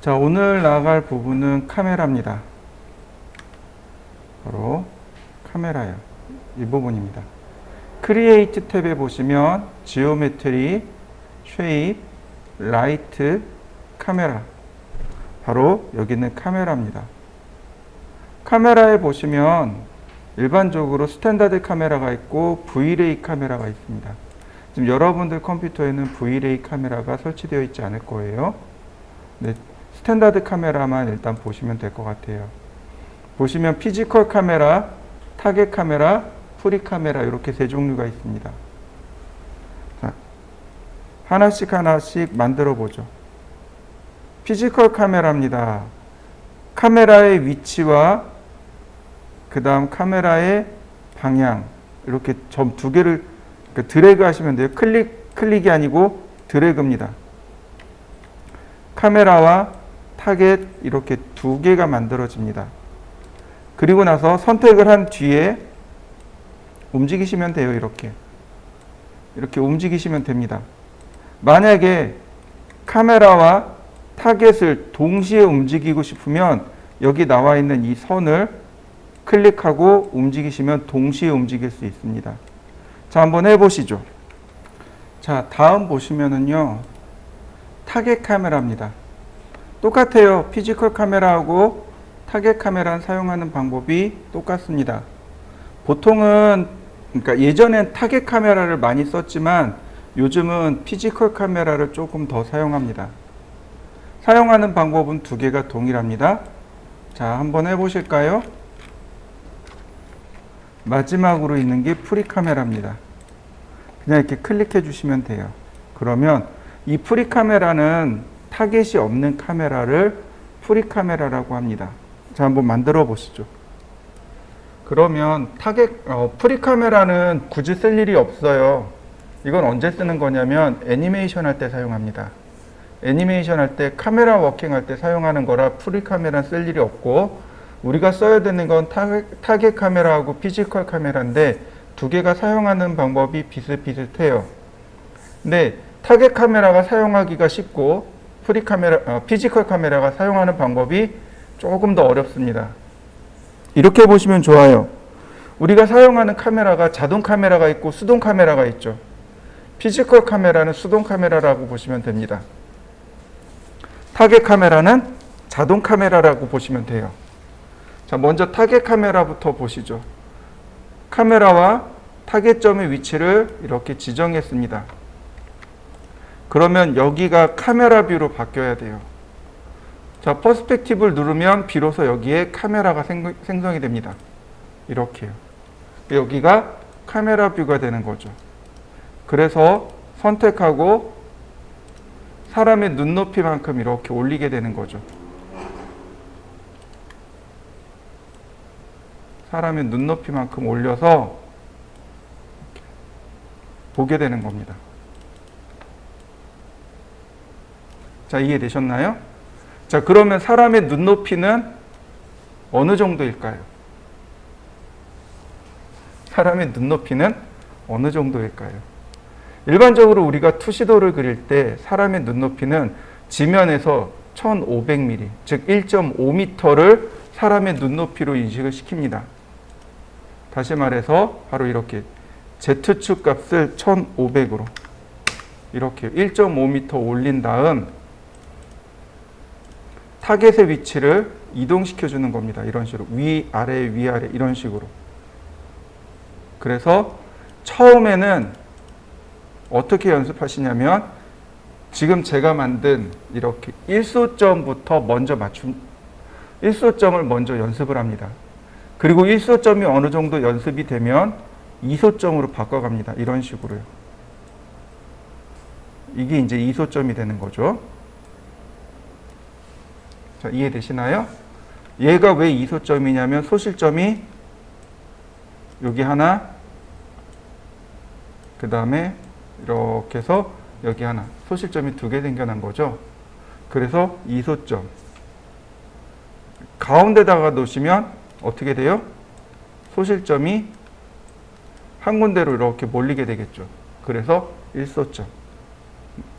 자, 오늘 나갈 부분은 카메라입니다. 바로 카메라예요. 이 부분입니다. 크리에이트 탭에 보시면 지오메트리, 쉐입, 라이트, 카메라. 바로 여기는 카메라입니다. 카메라에 보시면 일반적으로 스탠다드 카메라가 있고 Vray 카메라가 있습니다. 지금 여러분들 컴퓨터에는 Vray 카메라가 설치되어 있지 않을 거예요. 네, 스탠다드 카메라만 일단 보시면 될 것 같아요. 보시면 피지컬 카메라, 타겟 카메라, 프리 카메라 이렇게 세 종류가 있습니다. 자, 하나씩 만들어 보죠. 피지컬 카메라입니다. 카메라의 위치와 그 다음 카메라의 방향 이렇게 점 두 개를 드래그 하시면 돼요. 클릭이 아니고 드래그입니다. 카메라와 타겟 이렇게 두 개가 만들어집니다. 그리고 나서 선택을 한 뒤에 움직이시면 돼요. 이렇게 움직이시면 됩니다. 만약에 카메라와 타겟을 동시에 움직이고 싶으면 여기 나와 있는 이 선을 클릭하고 움직이시면 동시에 움직일 수 있습니다. 자, 한번 해보시죠. 자, 다음 보시면은요, 타겟 카메라입니다. 똑같아요. 피지컬 카메라하고 타겟 카메라는 사용하는 방법이 똑같습니다. 보통은, 그러니까 예전엔 타겟 카메라를 많이 썼지만 요즘은 피지컬 카메라를 조금 더 사용합니다. 사용하는 방법은 두 개가 동일합니다. 자, 한번 해보실까요? 마지막으로 있는 게 프리 카메라입니다. 그냥 이렇게 클릭해 주시면 돼요. 그러면 이 프리 카메라는 타겟이 없는 카메라를 프리 카메라라고 합니다. 자, 한번 만들어 보시죠. 그러면 프리 카메라는 굳이 쓸 일이 없어요. 이건 언제 쓰는 거냐면 애니메이션 할 때 사용합니다. 애니메이션 할 때 카메라 워킹 할 때 사용하는 거라 프리 카메라는 쓸 일이 없고, 우리가 써야 되는 건 타겟 카메라하고 피지컬 카메라인데 두 개가 사용하는 방법이 비슷비슷해요. 근데 타겟 카메라가 사용하기가 쉽고 피지컬 카메라가 사용하는 방법이 조금 더 어렵습니다. 이렇게 보시면 좋아요. 우리가 사용하는 카메라가 자동 카메라가 있고 수동 카메라가 있죠. 피지컬 카메라는 수동 카메라라고 보시면 됩니다. 타겟 카메라는 자동 카메라라고 보시면 돼요. 자, 먼저 타겟 카메라부터 보시죠. 카메라와 타겟점의 위치를 이렇게 지정했습니다. 그러면 여기가 카메라 뷰로 바뀌어야 돼요. 자, 퍼스펙티브를 누르면 비로소 여기에 카메라가 생성이 됩니다. 이렇게요. 여기가 카메라 뷰가 되는 거죠. 그래서 선택하고 사람의 눈높이만큼 이렇게 올리게 되는 거죠. 사람의 눈높이만큼 올려서 보게 되는 겁니다. 자, 이해되셨나요? 자, 그러면 사람의 눈높이는 어느 정도일까요? 사람의 눈높이는 어느 정도일까요? 일반적으로 우리가 투시도를 그릴 때 사람의 눈높이는 지면에서 1500mm, 즉 1.5m를 사람의 눈높이로 인식을 시킵니다. 다시 말해서 바로 이렇게 Z축 값을 1500으로 이렇게 1.5m 올린 다음 타겟의 위치를 이동시켜 주는 겁니다. 이런 식으로 위아래 이런 식으로. 그래서 처음에는 어떻게 연습하시냐면 지금 제가 만든 이렇게 1소점부터 먼저 1소점을 먼저 연습을 합니다. 그리고 1소점이 어느 정도 연습이 되면 2소점으로 바꿔갑니다. 이런 식으로요. 이게 이제 2소점이 되는 거죠. 자, 이해되시나요? 얘가 왜 2소점이냐면 소실점이 여기 하나, 그 다음에 이렇게 해서 여기 하나, 소실점이 두 개 생겨난 거죠. 그래서 2소점. 가운데다가 놓으시면 어떻게 돼요? 소실점이 한 군데로 이렇게 몰리게 되겠죠. 그래서 1소점.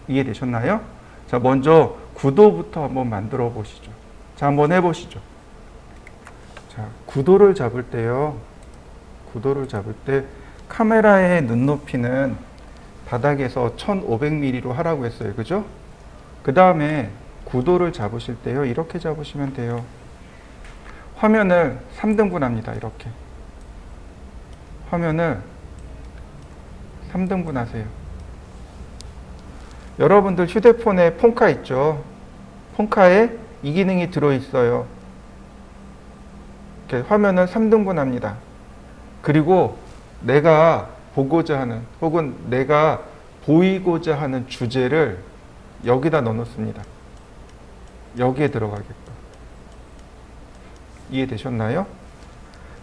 이해되셨나요? 자, 먼저 구도부터 한번 만들어 보시죠. 자, 한번 해보시죠. 자, 구도를 잡을 때요. 구도를 잡을 때 카메라의 눈높이는 바닥에서 1500mm로 하라고 했어요. 그죠? 그 다음에 구도를 잡으실 때요. 이렇게 잡으시면 돼요. 화면을 3등분 합니다. 이렇게. 화면을 3등분 하세요. 여러분들 휴대폰에 폰카 있죠? 폰카에 이 기능이 들어있어요. 이렇게 화면을 3등분 합니다. 그리고 내가 보고자 하는 혹은 내가 보이고자 하는 주제를 여기다 넣어놓습니다. 여기에 들어가게끔. 이해되셨나요?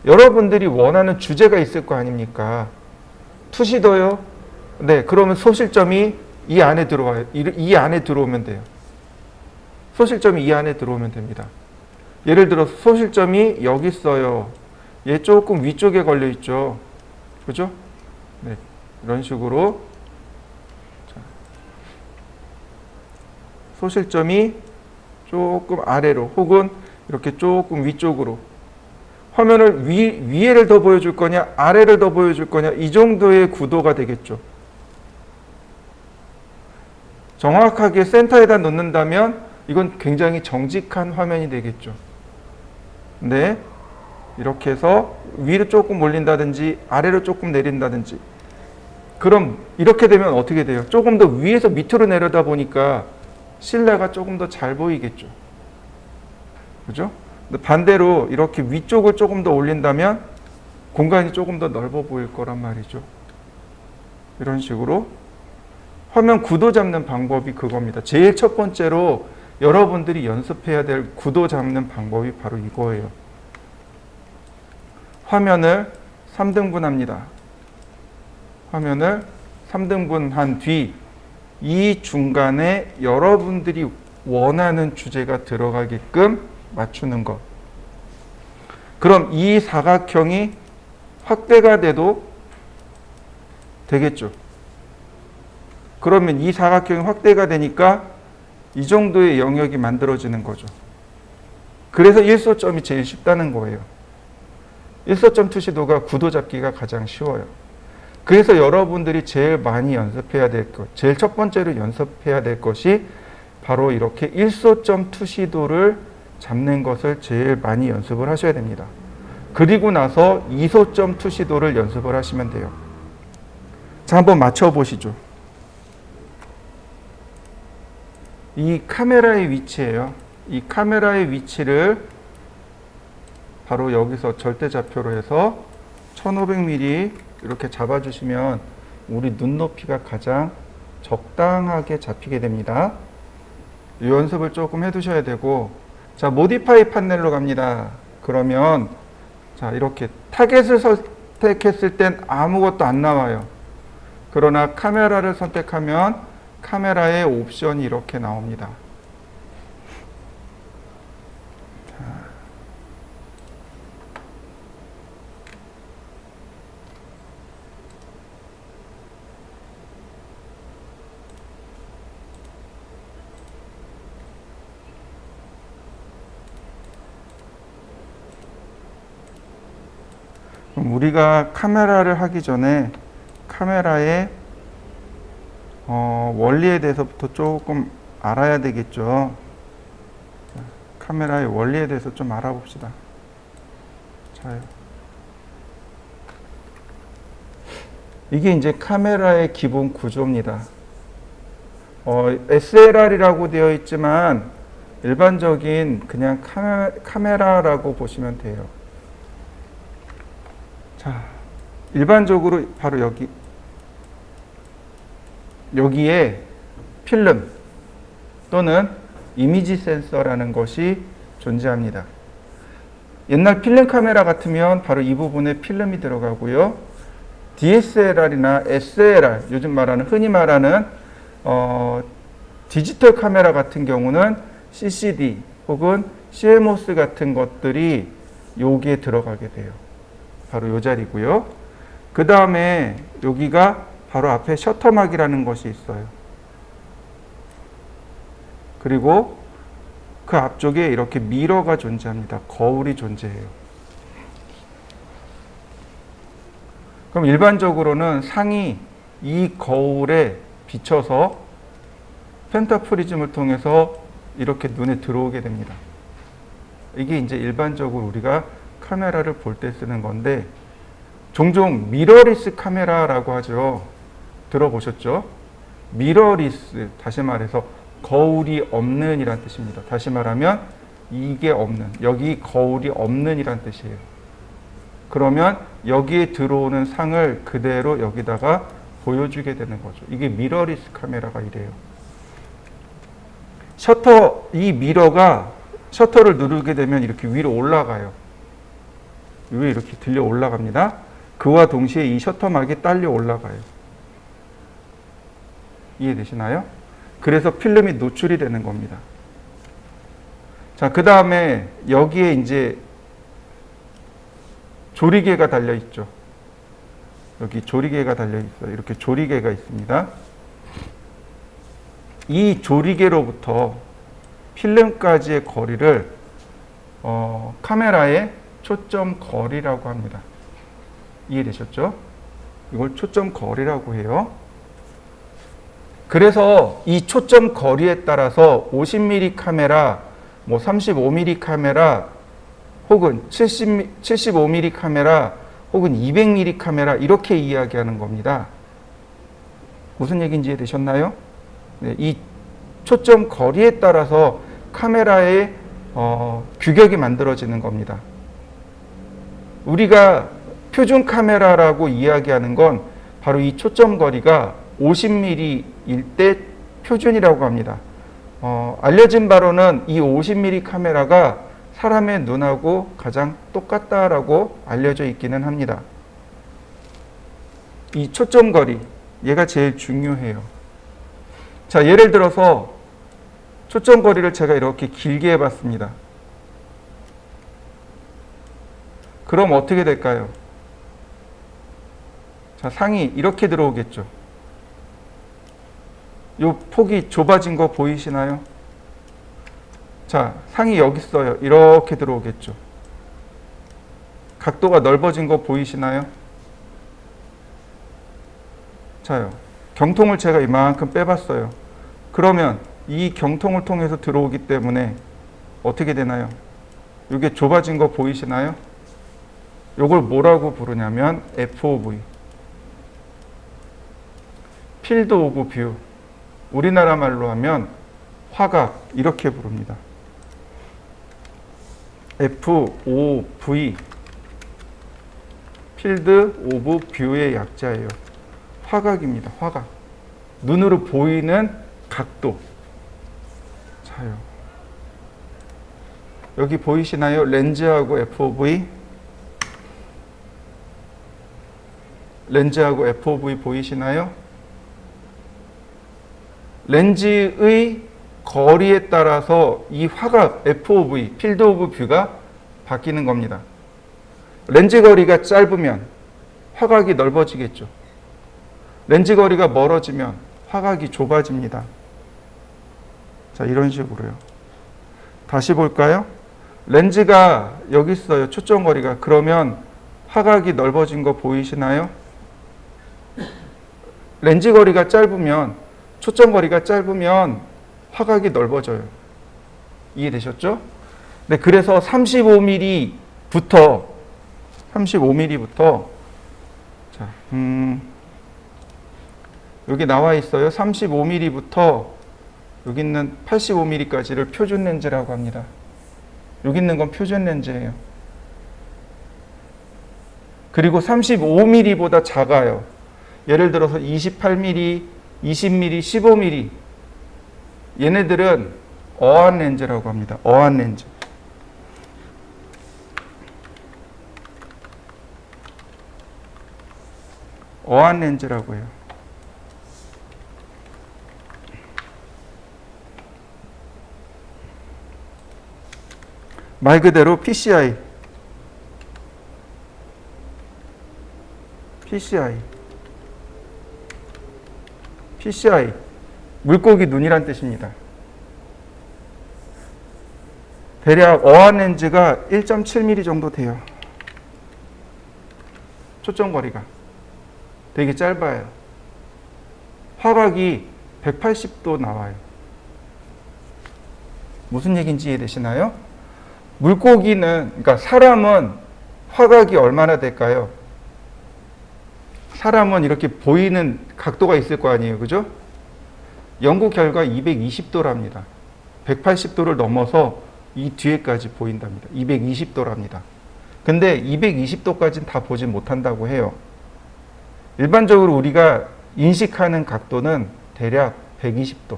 여러분들이 원하는 주제가 있을 거 아닙니까? 투시도요? 네, 그러면 소실점이 이 안에 들어와요. 이 안에 들어오면 돼요. 소실점이 이 안에 들어오면 됩니다. 예를 들어 소실점이 여기 있어요. 얘 조금 위쪽에 걸려 있죠. 그죠? 네, 이런 식으로 소실점이 조금 아래로 혹은 이렇게 조금 위쪽으로 화면을 위에를 더 보여줄 거냐 아래를 더 보여줄 거냐 이 정도의 구도가 되겠죠. 정확하게 센터에다 놓는다면 이건 굉장히 정직한 화면이 되겠죠. 네, 이렇게 해서 위로 조금 올린다든지 아래로 조금 내린다든지 그럼 이렇게 되면 어떻게 돼요? 조금 더 위에서 밑으로 내려다 보니까 실내가 조금 더 잘 보이겠죠. 그죠? 반대로 이렇게 위쪽을 조금 더 올린다면 공간이 조금 더 넓어 보일 거란 말이죠. 이런 식으로 화면 구도 잡는 방법이 그겁니다. 제일 첫 번째로 여러분들이 연습해야 될 구도 잡는 방법이 바로 이거예요. 화면을 3등분 합니다. 화면을 3등분 한 뒤 이 중간에 여러분들이 원하는 주제가 들어가게끔 맞추는 것. 그럼 이 사각형이 확대가 돼도 되겠죠. 그러면 이 사각형이 확대가 되니까 이 정도의 영역이 만들어지는 거죠. 그래서 일소점이 제일 쉽다는 거예요. 일소점 투시도가 구도 잡기가 가장 쉬워요. 그래서 여러분들이 제일 많이 연습해야 될 것, 제일 첫 번째로 연습해야 될 것이 바로 이렇게 일소점 투시도를 잡는 것을 제일 많이 연습을 하셔야 됩니다. 그리고 나서 이소점 투시도를 연습을 하시면 돼요. 자, 한번 맞춰보시죠. 이 카메라의 위치예요. 이 카메라의 위치를 바로 여기서 절대좌표로 해서 1500mm 이렇게 잡아주시면 우리 눈높이가 가장 적당하게 잡히게 됩니다. 이 연습을 조금 해두셔야 되고, 자, 모디파이 판넬로 갑니다. 그러면 자, 이렇게 타겟을 선택했을 땐 아무것도 안 나와요. 그러나 카메라를 선택하면 카메라의 옵션이 이렇게 나옵니다. 우리가 카메라를 하기 전에 카메라의 원리에 대해서부터 조금 알아야 되겠죠. 카메라의 원리에 대해서 좀 알아봅시다. 자요. 이게 이제 카메라의 기본 구조입니다. SLR이라고 되어 있지만 일반적인 그냥 카메라라고 보시면 돼요. 자, 일반적으로 바로 여기에 필름 또는 이미지 센서라는 것이 존재합니다. 옛날 필름 카메라 같으면 바로 이 부분에 필름이 들어가고요. DSLR이나 SLR, 요즘 말하는 흔히 말하는 디지털 카메라 같은 경우는 CCD 혹은 CMOS 같은 것들이 여기에 들어가게 돼요. 바로 이 자리고요. 그 다음에 여기가 바로 앞에 셔터막이라는 것이 있어요. 그리고 그 앞쪽에 이렇게 미러가 존재합니다. 거울이 존재해요. 그럼 일반적으로는 상이 이 거울에 비쳐서 펜타프리즘을 통해서 이렇게 눈에 들어오게 됩니다. 이게 이제 일반적으로 우리가 카메라를 볼 때 쓰는 건데, 종종 미러리스 카메라라고 하죠. 들어보셨죠? 미러리스, 다시 말해서 거울이 없는 이란 뜻입니다. 다시 말하면 이게 없는, 여기 거울이 없는 이란 뜻이에요. 그러면 여기에 들어오는 상을 그대로 여기다가 보여주게 되는 거죠. 이게 미러리스 카메라가 이래요. 이 미러가 셔터를 누르게 되면 이렇게 위로 올라가요. 위에 이렇게 들려 올라갑니다. 그와 동시에 이 셔터막이 딸려 올라가요. 이해되시나요? 그래서 필름이 노출이 되는 겁니다. 자, 그 다음에 여기에 이제 조리개가 달려 있죠. 여기 조리개가 달려 있어요. 이렇게 조리개가 있습니다. 이 조리개로부터 필름까지의 거리를 카메라의 초점 거리라고 합니다. 이해되셨죠? 이걸 초점 거리라고 해요. 그래서 이 초점 거리에 따라서 50mm 카메라, 뭐 35mm 카메라, 혹은 75mm 카메라, 혹은 200mm 카메라 이렇게 이야기하는 겁니다. 무슨 얘기인지 이해되셨나요? 네, 이 초점 거리에 따라서 카메라의 규격이 만들어지는 겁니다. 우리가 표준 카메라라고 이야기하는 건 바로 이 초점 거리가 50mm일 때 표준이라고 합니다. 알려진 바로는 이 50mm 카메라가 사람의 눈하고 가장 똑같다라고 알려져 있기는 합니다. 이 초점 거리, 얘가 제일 중요해요. 자, 예를 들어서 초점 거리를 제가 이렇게 길게 해봤습니다. 그럼 어떻게 될까요? 자, 상이 이렇게 들어오겠죠. 요 폭이 좁아진 거 보이시나요? 자, 상이 여기 있어요. 이렇게 들어오겠죠. 각도가 넓어진 거 보이시나요? 자요. 경통을 제가 이만큼 빼봤어요. 그러면 이 경통을 통해서 들어오기 때문에 어떻게 되나요? 이게 좁아진 거 보이시나요? 이걸 뭐라고 부르냐면 FOV. 필드 오브 뷰. 우리나라 말로 하면 화각 이렇게 부릅니다. FOV. 필드 오브 뷰의 약자예요. 화각입니다. 화각. 눈으로 보이는 각도. 자요. 여기 보이시나요? 렌즈하고 FOV. 렌즈하고 FOV 보이시나요? 렌즈의 거리에 따라서 이 화각 FOV, 필드 오브 뷰가 바뀌는 겁니다. 렌즈 거리가 짧으면 화각이 넓어지겠죠. 렌즈 거리가 멀어지면 화각이 좁아집니다. 자, 이런 식으로요. 다시 볼까요? 렌즈가 여기 있어요. 초점 거리가. 그러면 화각이 넓어진 거 보이시나요? 렌즈 거리가 짧으면, 초점 거리가 짧으면 화각이 넓어져요. 이해되셨죠? 네, 그래서 35mm부터 자, 여기 나와 있어요. 35mm부터 여기 있는 85mm까지를 표준 렌즈라고 합니다. 여기 있는 건 표준 렌즈예요. 그리고 35mm보다 작아요. 예를 들어서 28mm, 20mm, 15mm. 얘네들은 어안 렌즈라고 합니다. 어안 렌즈. 어안 렌즈라고 해요. 말 그대로 PCI. PCI. 물고기 눈이란 뜻입니다. 대략 어안 렌즈가 1.7mm 정도 돼요. 초점거리가 되게 짧아요. 화각이 180도 나와요. 무슨 얘기인지 이해되시나요? 물고기는, 그러니까 사람은 화각이 얼마나 될까요? 사람은 이렇게 보이는 각도가 있을 거 아니에요, 그죠? 연구 결과 220도랍니다. 180도를 넘어서 이 뒤에까지 보인답니다. 220도랍니다. 근데 220도까지는 다 보지 못한다고 해요. 일반적으로 우리가 인식하는 각도는 대략 120도.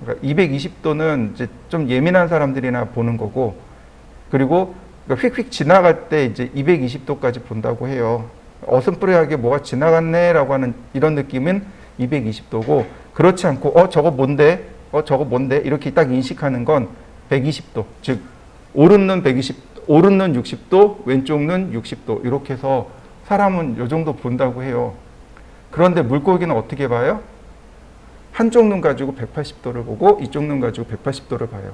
그러니까 220도는 이제 좀 예민한 사람들이나 보는 거고, 그리고 휙휙 지나갈 때 이제 220도까지 본다고 해요. 어슴푸레하게 뭐가 지나갔네라고 하는 이런 느낌은 220도고, 그렇지 않고 저거 뭔데? 저거 뭔데? 이렇게 딱 인식하는 건 120도. 즉 오른 눈 60도, 왼쪽 눈 60도. 이렇게 해서 사람은 이 정도 본다고 해요. 그런데 물고기는 어떻게 봐요? 한쪽 눈 가지고 180도를 보고 이쪽 눈 가지고 180도를 봐요.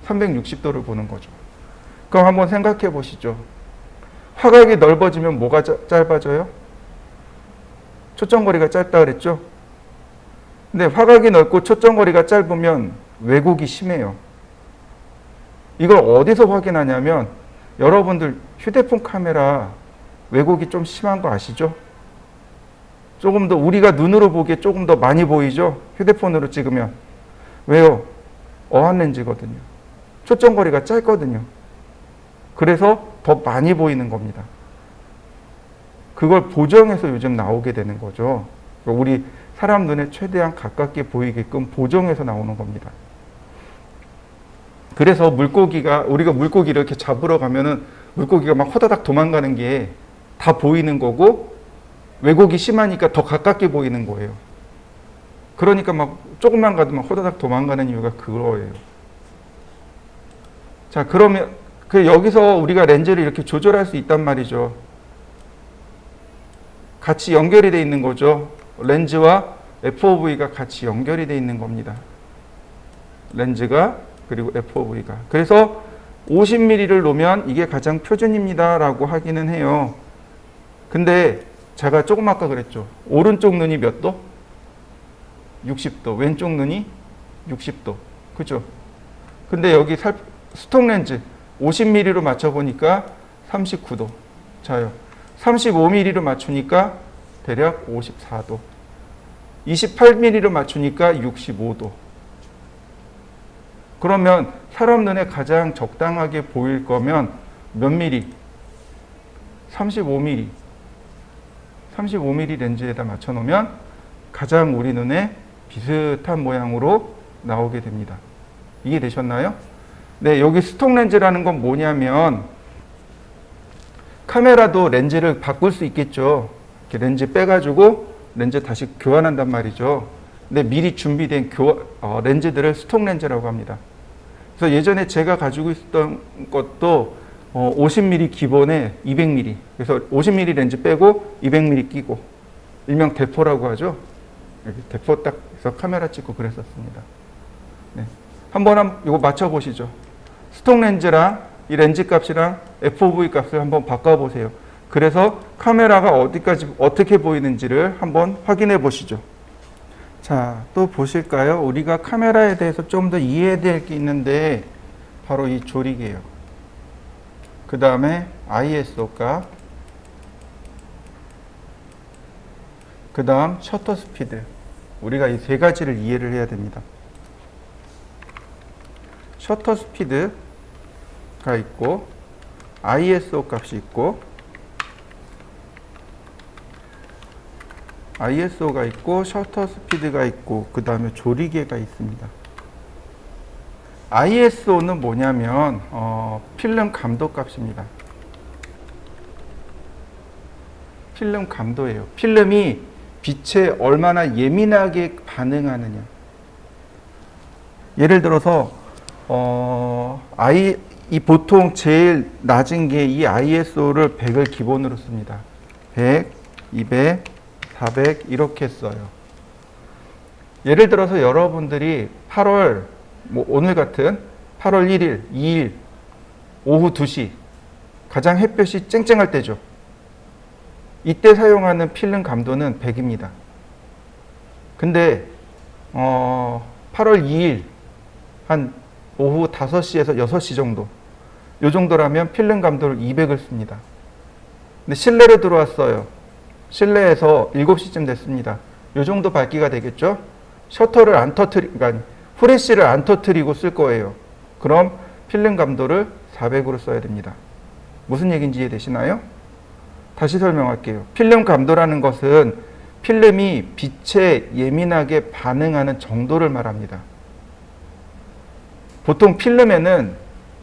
360도를 보는 거죠. 그럼 한번 생각해 보시죠. 화각이 넓어지면 뭐가 짧아져요? 초점거리가 짧다 그랬죠? 근데 화각이 넓고 초점거리가 짧으면 왜곡이 심해요. 이걸 어디서 확인하냐면 여러분들 휴대폰 카메라 왜곡이 좀 심한 거 아시죠? 조금 더 우리가 눈으로 보기에 조금 더 많이 보이죠? 휴대폰으로 찍으면. 왜요? 어안 렌즈거든요. 초점거리가 짧거든요. 그래서 더 많이 보이는 겁니다. 그걸 보정해서 요즘 나오게 되는 거죠. 우리 사람 눈에 최대한 가깝게 보이게끔 보정해서 나오는 겁니다. 그래서 우리가 물고기 이렇게 잡으러 가면은 물고기가 막 호다닥 도망가는 게 다 보이는 거고, 왜곡이 심하니까 더 가깝게 보이는 거예요. 그러니까 막 조금만 가도 막 호다닥 도망가는 이유가 그거예요. 자, 그러면 여기서 우리가 렌즈를 이렇게 조절할 수 있단 말이죠. 같이 연결이 돼 있는 거죠. 렌즈와 FOV가 같이 연결이 돼 있는 겁니다. 렌즈가 그리고 FOV가. 그래서 50mm를 놓으면 이게 가장 표준입니다 라고 하기는 해요. 근데 제가 조금 아까 그랬죠. 오른쪽 눈이 몇 도? 60도. 왼쪽 눈이 60도. 그죠? 근데 여기 스톡 렌즈 50mm로 맞춰보니까 39도. 자요. 35mm로 맞추니까 대략 54도. 28mm로 맞추니까 65도. 그러면 사람 눈에 가장 적당하게 보일 거면 몇 미리? 35mm. 35mm 렌즈에다 맞춰 놓으면 가장 우리 눈에 비슷한 모양으로 나오게 됩니다. 이해되셨나요? 네, 여기 스톡 렌즈라는 건 뭐냐면 카메라도 렌즈를 바꿀 수 있겠죠. 이렇게 렌즈 빼가지고 렌즈 다시 교환한단 말이죠. 근데 미리 준비된 렌즈들을 스톡 렌즈라고 합니다. 그래서 예전에 제가 가지고 있었던 것도 50mm 기본에 200mm. 그래서 50mm 렌즈 빼고 200mm 끼고 일명 대포라고 하죠. 여기 대포 딱 해서 카메라 찍고 그랬었습니다. 네. 한번 이거 맞춰 보시죠. 스톡 렌즈랑 이 렌즈 값이랑 FOV 값을 한번 바꿔 보세요. 그래서 카메라가 어디까지 어떻게 보이는지를 한번 확인해 보시죠. 자, 또 보실까요? 우리가 카메라에 대해서 좀 더 이해해야 될 게 있는데 바로 이 조리개요. 그 다음에 ISO 값, 그 다음 셔터 스피드. 우리가 이 세 가지를 이해를 해야 됩니다. 셔터 스피드가 있고 ISO 값이 있고 ISO가 있고 셔터 스피드가 있고 그 다음에 조리개가 있습니다. ISO는 뭐냐면 필름 감도 값입니다. 필름 감도예요. 필름이 빛에 얼마나 예민하게 반응하느냐. 예를 들어서 이 보통 제일 낮은 게 이 ISO를 100을 기본으로 씁니다. 100, 200, 400 이렇게 써요. 예를 들어서 여러분들이 8월 뭐 오늘 같은 8월 1일, 2일 오후 2시 가장 햇볕이 쨍쨍할 때죠. 이때 사용하는 필름 감도는 100입니다. 근데 8월 2일 한 오후 5시에서 6시 정도, 요 정도라면 필름 감도를 200을 씁니다. 근데 실내로 들어왔어요. 실내에서 7시쯤 됐습니다. 요 정도 밝기가 되겠죠? 셔터를 안 그러니까 후레쉬를 안 터뜨리고 쓸 거예요. 그럼 필름 감도를 400으로 써야 됩니다. 무슨 얘기인지 이해되시나요? 다시 설명할게요. 필름 감도라는 것은 필름이 빛에 예민하게 반응하는 정도를 말합니다. 보통 필름에는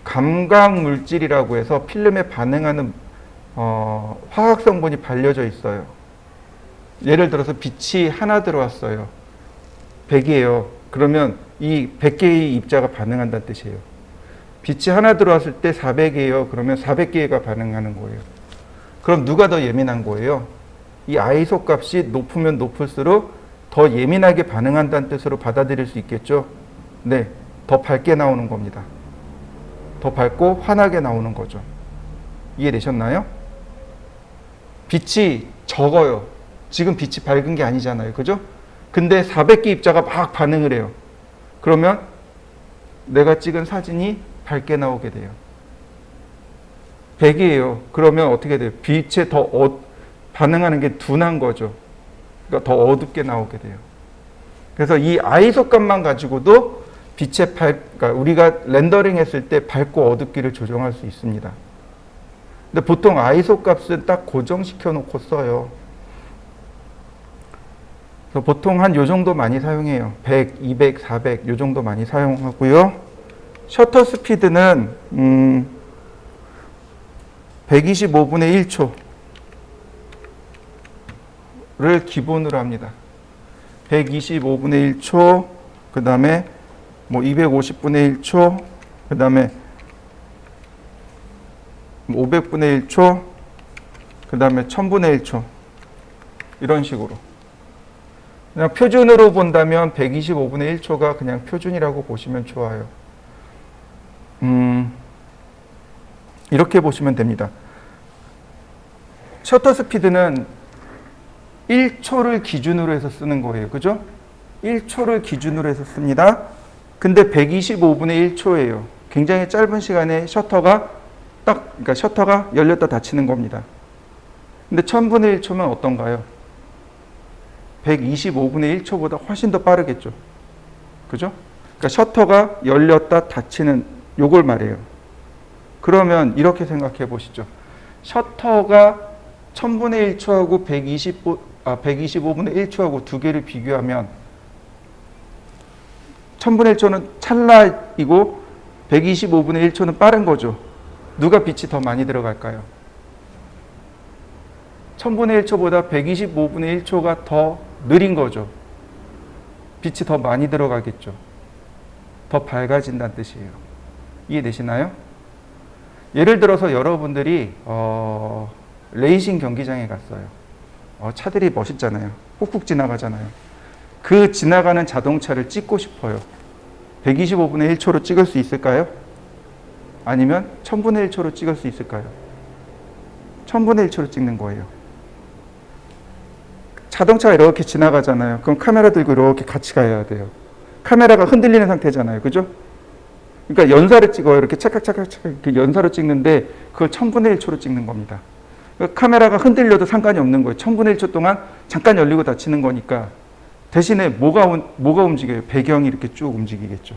감각 물질이라고 해서 필름에 반응하는 화학 성분이 발려져 있어요. 예를 들어서 빛이 하나 들어왔어요. 100이에요. 그러면 이 100개의 입자가 반응한다는 뜻이에요. 빛이 하나 들어왔을 때 400이에요. 그러면 400개가 반응하는 거예요. 그럼 누가 더 예민한 거예요? 이 아이소 값이 높으면 높을수록 더 예민하게 반응한다는 뜻으로 받아들일 수 있겠죠? 네, 더 밝게 나오는 겁니다. 더 밝고 환하게 나오는 거죠. 이해되셨나요? 빛이 적어요. 지금 빛이 밝은 게 아니잖아요. 그죠? 근데 400개 입자가 막 반응을 해요. 그러면 내가 찍은 사진이 밝게 나오게 돼요. 100이에요. 그러면 어떻게 돼요? 빛에 더 반응하는 게 둔한 거죠. 그러니까 더 어둡게 나오게 돼요. 그래서 이 아이소 값만 가지고도 빛의 그러니까 우리가 렌더링 했을 때 밝고 어둡기를 조정할 수 있습니다. 근데 보통 아이소 값은 딱 고정시켜 놓고 써요. 그래서 보통 한 요 정도 많이 사용해요. 100, 200, 400 요 정도 많이 사용하고요. 셔터 스피드는 125분의 1초를 기본으로 합니다. 125분의 1초, 그 다음에 뭐 250분의 1초, 그 다음에 500분의 1초, 그 다음에 1000분의 1초 이런 식으로. 그냥 표준으로 본다면 125분의 1초가 그냥 표준이라고 보시면 좋아요. 이렇게 보시면 됩니다. 셔터 스피드는 1초를 기준으로 해서 쓰는 거예요. 그죠? 1초를 기준으로 해서 씁니다. 근데 125분의 1초예요. 굉장히 짧은 시간에 그러니까 셔터가 열렸다 닫히는 겁니다. 근데 1000분의 1초면 어떤가요? 125분의 1초보다 훨씬 더 빠르겠죠. 그죠? 그러니까 셔터가 열렸다 닫히는 요걸 말해요. 그러면 이렇게 생각해 보시죠. 셔터가 1000분의 1초하고 125분의 1초하고 두 개를 비교하면 1000분의 1초는 찰나이고 125분의 1초는 빠른 거죠. 누가 빛이 더 많이 들어갈까요? 1000분의 1초보다 125분의 1초가 더 느린 거죠. 빛이 더 많이 들어가겠죠. 더 밝아진다는 뜻이에요. 이해되시나요? 예를 들어서 여러분들이 레이싱 경기장에 갔어요. 차들이 멋있잖아요. 훅훅 지나가잖아요. 그 지나가는 자동차를 찍고 싶어요. 125분의 1초로 찍을 수 있을까요? 아니면 1000분의 1초로 찍을 수 있을까요? 1000분의 1초로 찍는 거예요. 자동차가 이렇게 지나가잖아요. 그럼 카메라 들고 이렇게 같이 가야 돼요. 카메라가 흔들리는 상태잖아요. 그죠? 그러니까 연사를 찍어요. 이렇게 착각착각 이렇게 연사로 찍는데 그걸 1000분의 1초로 찍는 겁니다. 그러니까 카메라가 흔들려도 상관이 없는 거예요. 1000분의 1초 동안 잠깐 열리고 닫히는 거니까 대신에 뭐가 움직여요? 배경이 이렇게 쭉 움직이겠죠.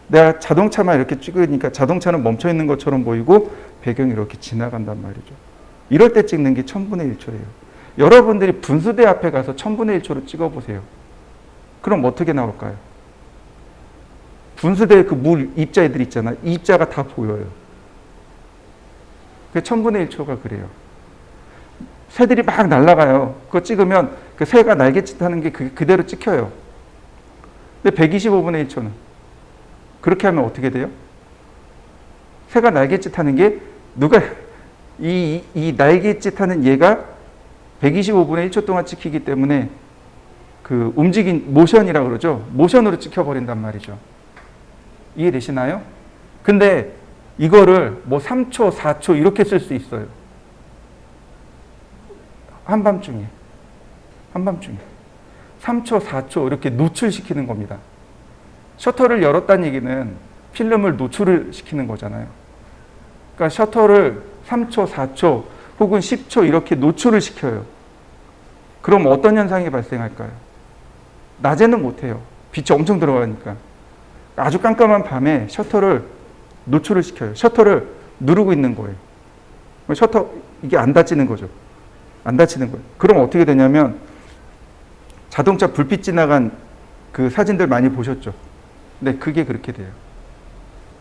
내가 자동차만 이렇게 찍으니까 자동차는 멈춰 있는 것처럼 보이고 배경이 이렇게 지나간단 말이죠. 이럴 때 찍는 게 1000분의 1초예요. 여러분들이 분수대 앞에 가서 1000분의 1초로 찍어보세요. 그럼 어떻게 나올까요? 분수대 그 물 입자애들 있잖아요. 이 입자가 다 보여요. 그 1000분의 1초가 그래요. 새들이 막 날아가요. 그거 찍으면 그 새가 날갯짓 하는 게 그대로 찍혀요. 근데 125분의 1초는 그렇게 하면 어떻게 돼요? 새가 날갯짓 하는 게 이 날갯짓 하는 얘가 125분의 1초 동안 찍히기 때문에 그 움직인 모션이라고 그러죠. 모션으로 찍혀버린단 말이죠. 이해되시나요? 근데 이거를 뭐 3초, 4초 이렇게 쓸 수 있어요. 한밤중에 3초, 4초 이렇게 노출시키는 겁니다. 셔터를 열었다는 얘기는 필름을 노출을 시키는 거잖아요. 그러니까 셔터를 3초, 4초 혹은 10초 이렇게 노출을 시켜요. 그럼 어떤 현상이 발생할까요? 낮에는 못해요. 빛이 엄청 들어가니까. 아주 깜깜한 밤에 셔터를 노출을 시켜요. 셔터를 누르고 있는 거예요. 셔터 이게 안 닫히는 거죠. 안 닫히는 거예요. 그럼 어떻게 되냐면 자동차 불빛 지나간 그 사진들 많이 보셨죠? 네, 그게 그렇게 돼요.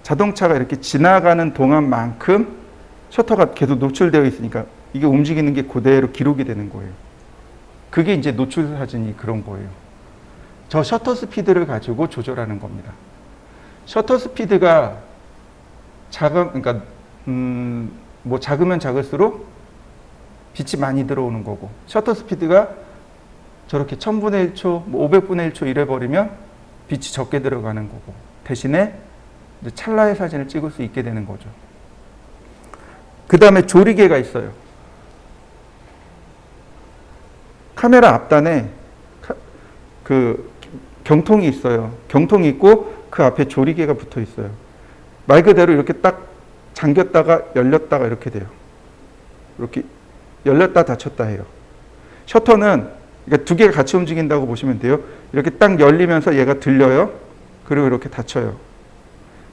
자동차가 이렇게 지나가는 동안만큼 셔터가 계속 노출되어 있으니까 이게 움직이는 게 그대로 기록이 되는 거예요. 그게 이제 노출 사진이 그런 거예요. 저 셔터 스피드를 가지고 조절하는 겁니다. 셔터 스피드가 그러니까 뭐 작으면 작을수록 빛이 많이 들어오는 거고, 셔터 스피드가 저렇게 1000분의 1초, 뭐 500분의 1초 이래 버리면 빛이 적게 들어가는 거고, 대신에 찰나의 사진을 찍을 수 있게 되는 거죠. 그 다음에 조리개가 있어요. 카메라 앞단에 그 경통이 있어요. 경통이 있고 그 앞에 조리개가 붙어 있어요. 말 그대로 이렇게 딱 잠겼다가 열렸다가 이렇게 돼요. 이렇게 열렸다 닫혔다 해요. 셔터는 그러니까 두 개가 같이 움직인다고 보시면 돼요. 이렇게 딱 열리면서 얘가 들려요. 그리고 이렇게 닫혀요.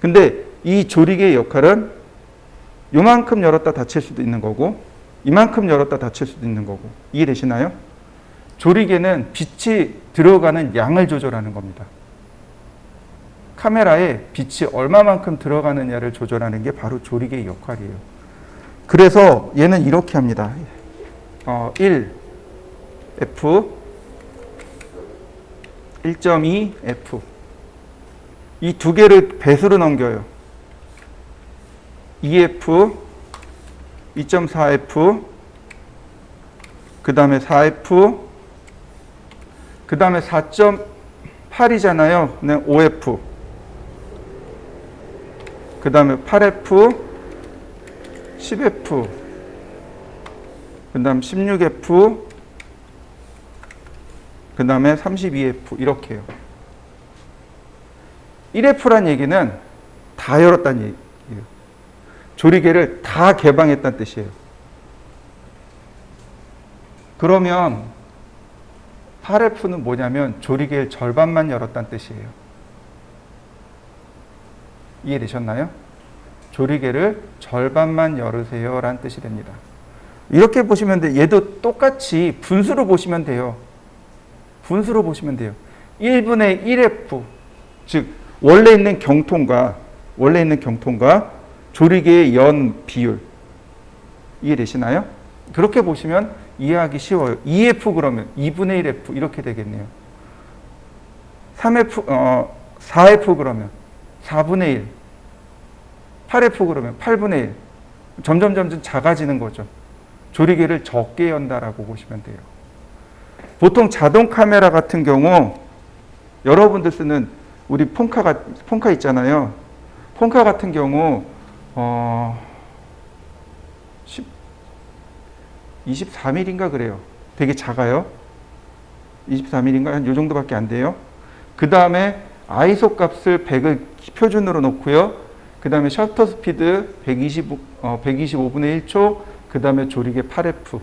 근데 이 조리개의 역할은 요만큼 열었다 닫힐 수도 있는 거고, 이만큼 열었다 닫힐 수도 있는 거고. 이해되시나요? 조리개는 빛이 들어가는 양을 조절하는 겁니다. 카메라에 빛이 얼마만큼 들어가느냐를 조절하는 게 바로 조리개의 역할이에요. 그래서 얘는 이렇게 합니다. 1, F, 1.2, F. 이 두 개를 배수로 넘겨요. 2F, 2.4F, 그 다음에 4F, 그 다음에 4.8이잖아요. 네, 5F. 그 다음에 8F, 10F, 그 다음 16F, 그 다음에 32F 이렇게 해요. 1F란 얘기는 다 열었다는 얘기예요. 조리개를 다 개방했다는 뜻이에요. 그러면 8F는 뭐냐면 조리개를 절반만 열었다는 뜻이에요. 이해되셨나요? 조리개를 절반만 열으세요 라는 뜻이 됩니다. 이렇게 보시면 돼요. 얘도 똑같이 분수로 보시면 돼요. 분수로 보시면 돼요. 1분의 1F, 즉 원래 있는 경통과 조리개의 연 비율 이해되시나요? 그렇게 보시면 이해하기 쉬워요. 2F 그러면 2분의 1F 이렇게 되겠네요. 4F 그러면 4분의 1, 8F 그러면 8분의 1. 점점 작아지는 거죠. 조리개를 적게 연다라고 보시면 돼요. 보통 자동 카메라 같은 경우 여러분들 쓰는 우리 폰카 있잖아요. 폰카 같은 경우 24mm인가 그래요. 되게 작아요. 24mm인가 한 요 정도밖에 안 돼요. 그 다음에 아이소 값을 100을 표준으로 놓고요. 그 다음에 셔터 스피드 125분의 1초, 그 다음에 조리개 8F.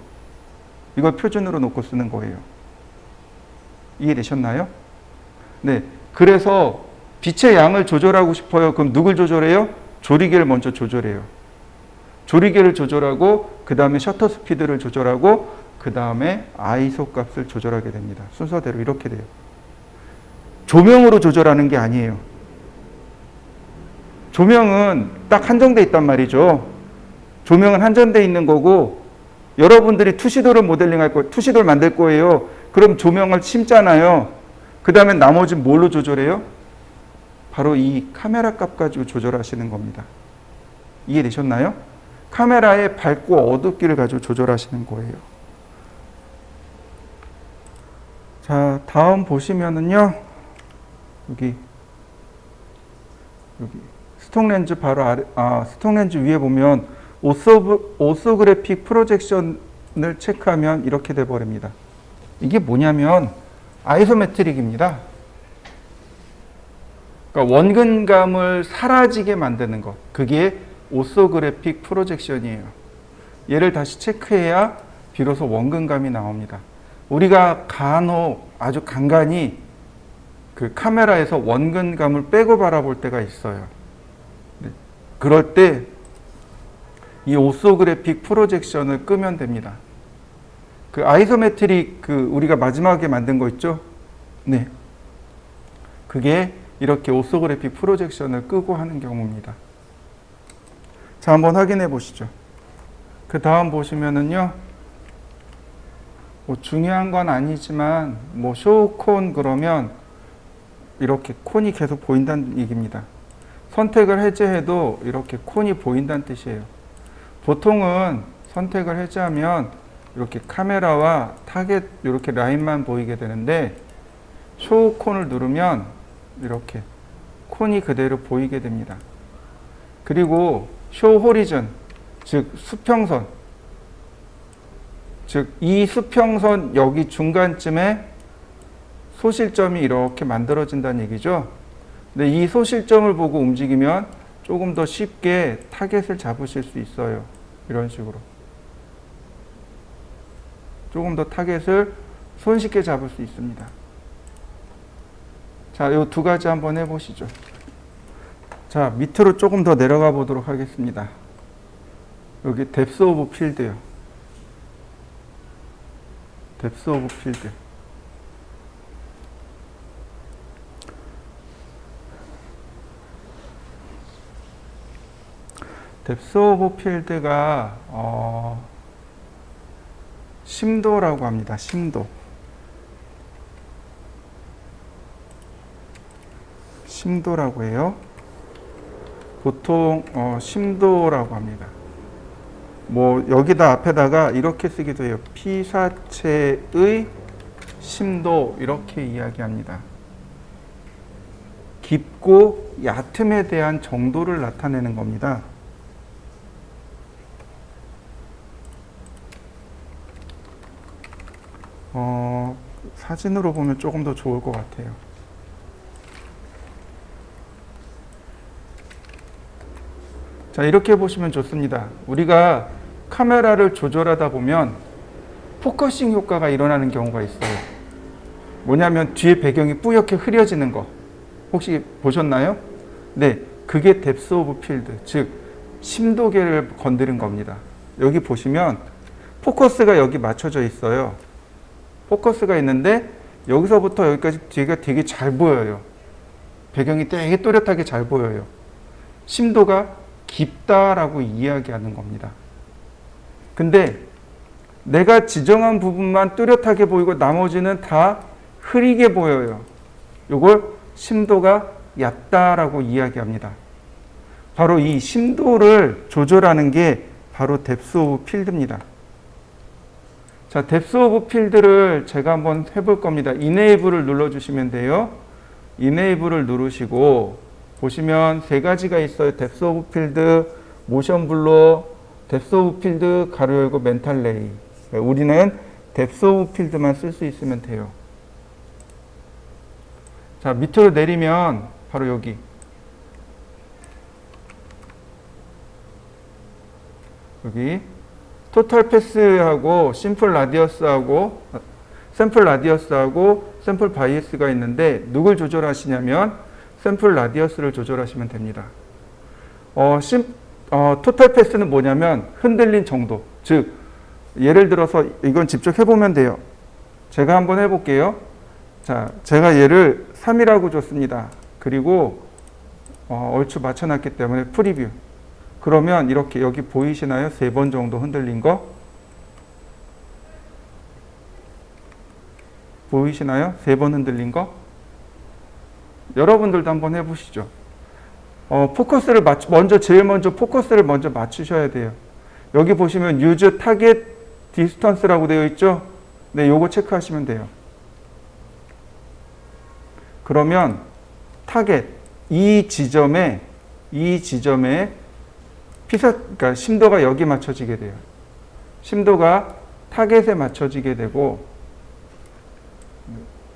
이걸 표준으로 놓고 쓰는 거예요. 이해되셨나요? 네. 그래서 빛의 양을 조절하고 싶어요. 그럼 누굴 조절해요? 조리개를 먼저 조절해요. 조리개를 조절하고 그 다음에 셔터 스피드를 조절하고 그 다음에 아이소 값을 조절하게 됩니다. 순서대로 이렇게 돼요. 조명으로 조절하는 게 아니에요. 조명은 딱 한정돼 있단 말이죠. 조명은 한정돼 있는 거고 여러분들이 투시도를 모델링할 거예요. 투시도를 만들 거예요. 그럼 조명을 심잖아요. 그 다음에 나머지는 뭘로 조절해요? 바로 이 카메라 값 가지고 조절하시는 겁니다. 이해되셨나요? 카메라의 밝고 어둡기를 가지고 조절하시는 거예요. 자, 다음 보시면은요. 여기 여기 스톡렌즈 바로 아래, 스톡렌즈 위에 보면 오소그래픽 프로젝션을 체크하면 이렇게 돼 버립니다. 이게 뭐냐면 아이소메트릭입니다. 그러니까 원근감을 사라지게 만드는 것. 그게 오소그래픽 프로젝션이에요. 얘를 다시 체크해야 비로소 원근감이 나옵니다. 우리가 간혹 아주 간간히 그 카메라에서 원근감을 빼고 바라볼 때가 있어요. 그럴 때 이 오소그래픽 프로젝션을 끄면 됩니다. 그 아이소메트릭 그 우리가 마지막에 만든 거 있죠? 네. 그게 이렇게 오소그래픽 프로젝션을 끄고 하는 경우입니다. 자, 한번 확인해 보시죠. 그 다음 보시면은요, 뭐 중요한 건 아니지만, 뭐 쇼콘 그러면 이렇게 콘이 계속 보인다는 얘기입니다. 선택을 해제해도 이렇게 콘이 보인다는 뜻이에요. 보통은 선택을 해제하면 이렇게 카메라와 타겟 이렇게 라인만 보이게 되는데, 쇼콘을 누르면 이렇게 콘이 그대로 보이게 됩니다. 그리고 쇼 호리즌, 즉 수평선, 즉 이 수평선 여기 중간쯤에 소실점이 이렇게 만들어진다는 얘기죠. 근데 이 소실점을 보고 움직이면 조금 더 쉽게 타겟을 잡으실 수 있어요. 이런 식으로 조금 더 타겟을 손쉽게 잡을 수 있습니다. 자, 이 두 가지 한번 해보시죠. 자, 밑으로 조금 더 내려가 보도록 하겠습니다. 여기 뎁스 오브 필드요. 뎁스 오브 필드. 뎁스 오브 필드가 심도라고 합니다. 심도. 심도라고 해요. 보통 심도라고 합니다. 뭐 여기다 앞에다가 이렇게 쓰기도 해요. 피사체의 심도 이렇게 이야기합니다. 깊고 얕음에 대한 정도를 나타내는 겁니다. 사진으로 보면 조금 더 좋을 것 같아요. 자, 이렇게 보시면 좋습니다. 우리가 카메라를 조절하다 보면 포커싱 효과가 일어나는 경우가 있어요. 뭐냐면 뒤에 배경이 뿌옇게 흐려지는 거. 혹시 보셨나요? 네, 그게 뎁스 오브 필드, 즉 심도계를 건드린 겁니다. 여기 보시면 포커스가 여기 맞춰져 있어요. 포커스가 있는데 여기서부터 여기까지 뒤가 되게 잘 보여요. 배경이 되게 또렷하게 잘 보여요. 심도가 깊다라고 이야기하는 겁니다. 근데 내가 지정한 부분만 뚜렷하게 보이고 나머지는 다 흐리게 보여요. 이걸 심도가 얕다라고 이야기합니다. 바로 이 심도를 조절하는 게 바로 뎁스 오브 필드입니다. 자, 뎁스 오브 필드를 제가 한번 해볼 겁니다. 이네이블을 눌러주시면 돼요. 이네이블을 누르시고 보시면 세 가지가 있어요. 뎁스 오브 필드, 모션 블러, 뎁스 오브 필드, 가로 열고 멘탈 레이. 우리는 뎁스 오브 필드만 쓸 수 있으면 돼요. 자, 밑으로 내리면 바로 여기 토탈 패스하고 심플 라디어스하고 샘플 바이어스가 있는데 누굴 조절하시냐면 샘플 라디어스를 조절하시면 됩니다. 토탈 패스는 뭐냐면 흔들린 정도. 즉 예를 들어서 이건 직접 해보면 돼요. 제가 한번 해볼게요. 자, 제가 얘를 3이라고 줬습니다. 그리고 얼추 맞춰놨기 때문에 프리뷰. 그러면 이렇게 여기 보이시나요? 3번 정도 흔들린 거? 보이시나요? 3번 흔들린 거? 여러분들도 한번 해보시죠. 포커스를 제일 먼저 포커스를 먼저 맞추셔야 돼요. 여기 보시면 유즈 타겟 디스턴스라고 되어 있죠? 네, 요거 체크하시면 돼요. 그러면 타겟, 이 지점에 이 지점에 그러니까 심도가 여기 맞춰지게 돼요. 심도가 타겟에 맞춰지게 되고,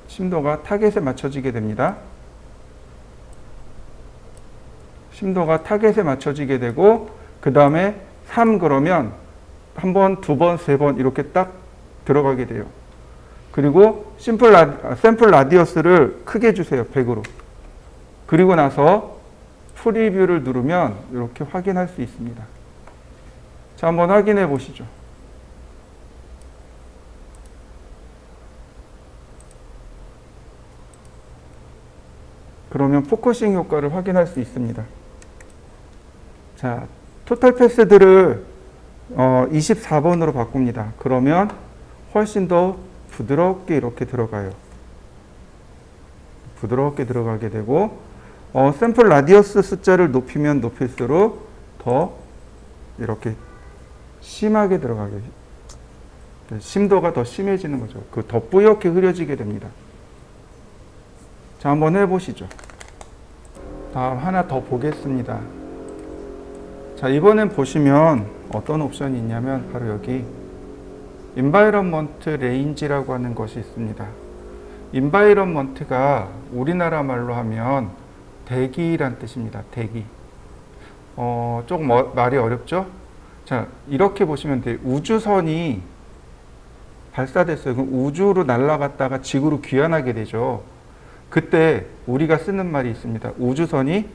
심도가 타겟에 맞춰지게 됩니다. 심도가 타겟에 맞춰지게 되고, 그 다음에 3 그러면 한 번, 두 번, 세 번 이렇게 딱 들어가게 돼요. 그리고 샘플 라디어스를 크게 주세요. 100으로. 그리고 나서 프리뷰를 누르면 이렇게 확인할 수 있습니다. 자, 한번 확인해 보시죠. 그러면 포커싱 효과를 확인할 수 있습니다. 자, 토탈 패스들을 24번으로 바꿉니다. 그러면 훨씬 더 부드럽게 이렇게 들어가요. 부드럽게 들어가게 되고, 샘플 라디어스 숫자를 높이면 높일수록 더 이렇게 심하게 들어가게, 심도가 더 심해지는 거죠. 더 뿌옇게 흐려지게 됩니다. 자, 한번 해보시죠. 다음 하나 더 보겠습니다. 자, 이번엔 보시면 어떤 옵션이 있냐면 바로 여기 Environment Range라고 하는 것이 있습니다. Environment가 우리나라 말로 하면 대기란 뜻입니다. 대기. 조금 말이 어렵죠? 자, 이렇게 보시면 돼요. 우주선이 발사됐어요. 그럼 우주로 날아갔다가 지구로 귀환하게 되죠. 그때 우리가 쓰는 말이 있습니다. 우주선이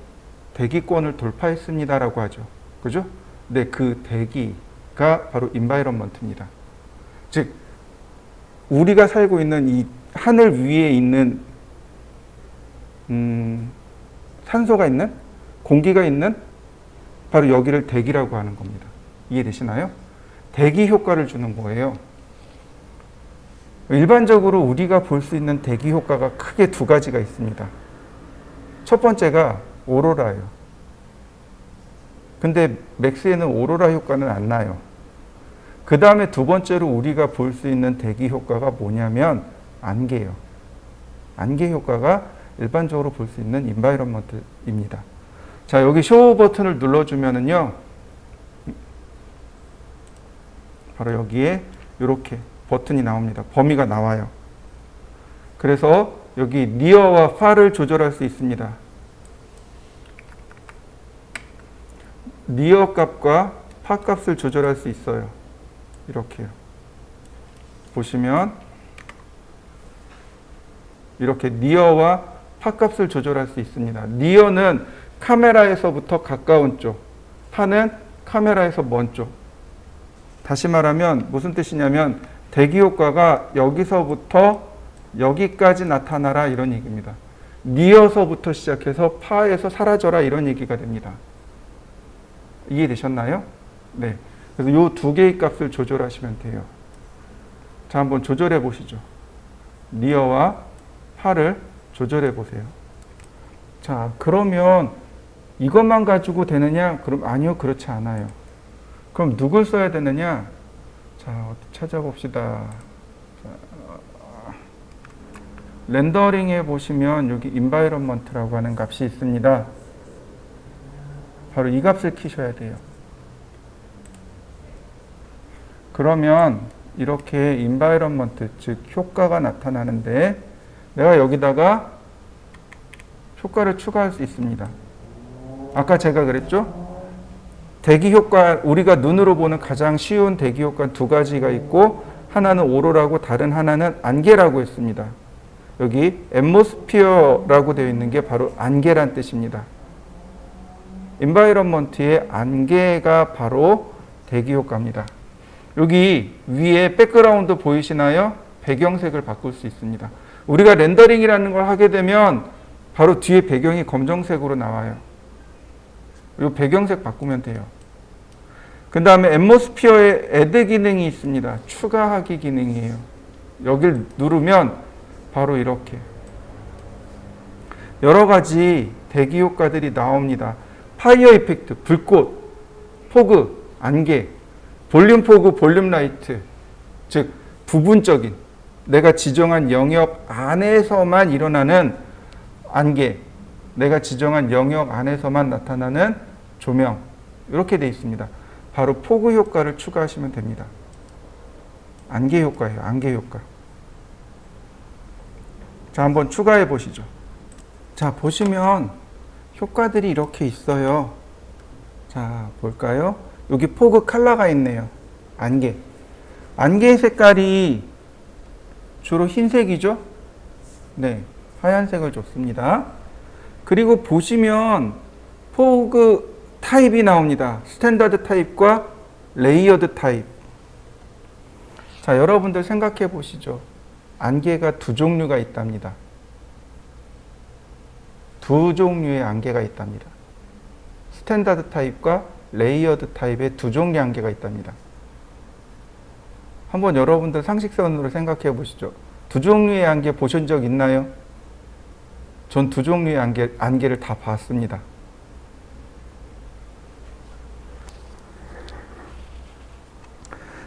대기권을 돌파했습니다라고 하죠. 그죠? 네, 그 대기가 바로 environment입니다. 즉, 우리가 살고 있는 이 하늘 위에 있는 산소가 있는, 공기가 있는 바로 여기를 대기라고 하는 겁니다. 이해되시나요? 대기 효과를 주는 거예요. 일반적으로 우리가 볼 수 있는 대기 효과가 크게 두 가지가 있습니다. 첫 번째가 오로라예요. 근데 맥스에는 오로라 효과는 안 나요. 그 다음에 두 번째로 우리가 볼 수 있는 대기 효과가 뭐냐면 안개예요. 안개 효과가 일반적으로 볼 수 있는 인바이러먼트입니다. 자, 여기 쇼 버튼을 눌러주면은요, 바로 여기에 이렇게 버튼이 나옵니다. 범위가 나와요. 그래서 여기 니어와 파를 조절할 수 있습니다. 니어 값과 파 값을 조절할 수 있어요. 이렇게요. 보시면 이렇게 니어와 파 값을 조절할 수 있습니다. 니어는 카메라에서부터 가까운 쪽, 파는 카메라에서 먼 쪽. 다시 말하면 무슨 뜻이냐면 대기 효과가 여기서부터 여기까지 나타나라 이런 얘기입니다. 니어서부터 시작해서 파에서 사라져라 이런 얘기가 됩니다. 이해되셨나요? 네. 그래서 이 두 개의 값을 조절하시면 돼요. 자, 한번 조절해 보시죠. 니어와 파를 조절해 보세요. 자, 그러면 이것만 가지고 되느냐? 그럼 아니요, 그렇지 않아요. 그럼 누굴 써야 되느냐? 자, 어디 찾아봅시다. 자, 렌더링에 보시면 여기 environment라고 하는 값이 있습니다. 바로 이 값을 키셔야 돼요. 그러면 이렇게 environment, 즉 효과가 나타나는데 내가 여기다가 효과를 추가할 수 있습니다. 아까 제가 그랬죠? 대기 효과, 우리가 눈으로 보는 가장 쉬운 대기 효과는 두 가지가 있고 하나는 오로라고 다른 하나는 안개라고 했습니다. 여기 atmosphere라고 되어 있는 게 바로 안개란 뜻입니다. environment의 안개가 바로 대기 효과입니다. 여기 위에 백그라운드 보이시나요? 배경색을 바꿀 수 있습니다. 우리가 렌더링이라는 걸 하게 되면 바로 뒤에 배경이 검정색으로 나와요. 이 배경색 바꾸면 돼요. 그 다음에 앰모스피어에 애드 기능이 있습니다. 추가하기 기능이에요. 여길 누르면 바로 이렇게 여러 가지 대기 효과들이 나옵니다. 파이어 이펙트, 불꽃, 포그, 안개, 볼륨 포그, 볼륨 라이트, 즉 부분적인 내가 지정한 영역 안에서만 일어나는 안개, 내가 지정한 영역 안에서만 나타나는 조명, 이렇게 되어 있습니다. 바로 포그 효과를 추가하시면 됩니다. 안개 효과예요. 안개 효과. 자, 한번 추가해 보시죠. 자, 보시면 효과들이 이렇게 있어요. 자, 볼까요? 여기 포그 컬러가 있네요. 안개. 안개의 색깔이 주로 흰색이죠? 네, 하얀색을 줬습니다. 그리고 보시면 포그 타입이 나옵니다. 스탠다드 타입과 레이어드 타입. 자, 여러분들 생각해 보시죠. 안개가 두 종류가 있답니다. 두 종류의 안개가 있답니다. 스탠다드 타입과 레이어드 타입의 두 종류의 안개가 있답니다. 한번 여러분들 상식선으로 생각해 보시죠. 두 종류의 안개 보신 적 있나요? 전 두 종류의 안개를 다 봤습니다.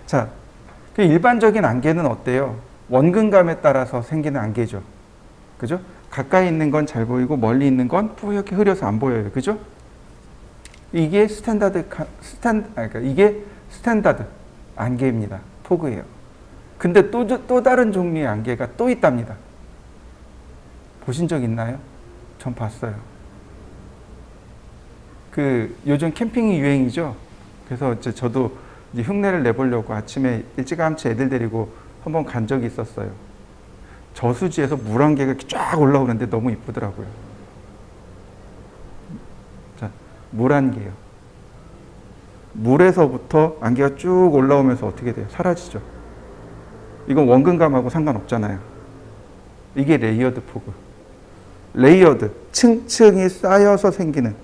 자, 그 일반적인 안개는 어때요? 원근감에 따라서 생기는 안개죠. 그죠? 가까이 있는 건 잘 보이고 멀리 있는 건 뿌옇게 흐려서 안 보여요. 그죠? 이게 이게 스탠다드 안개입니다. 포그예요. 근데 또 다른 종류의 안개가 또 있답니다. 보신 적 있나요? 전 봤어요. 요즘 캠핑이 유행이죠. 그래서 저도 이제 흉내를 내보려고 아침에 일찌감치 애들 데리고 한번 간 적이 있었어요. 저수지에서 물안개가 쫙 올라오는데 너무 이쁘더라고요. 자, 물안개요. 물에서부터 안개가 쭉 올라오면서 어떻게 돼요? 사라지죠. 이건 원근감하고 상관없잖아요. 이게 레이어드 포그. 레이어드, 층층이 쌓여서 생기는,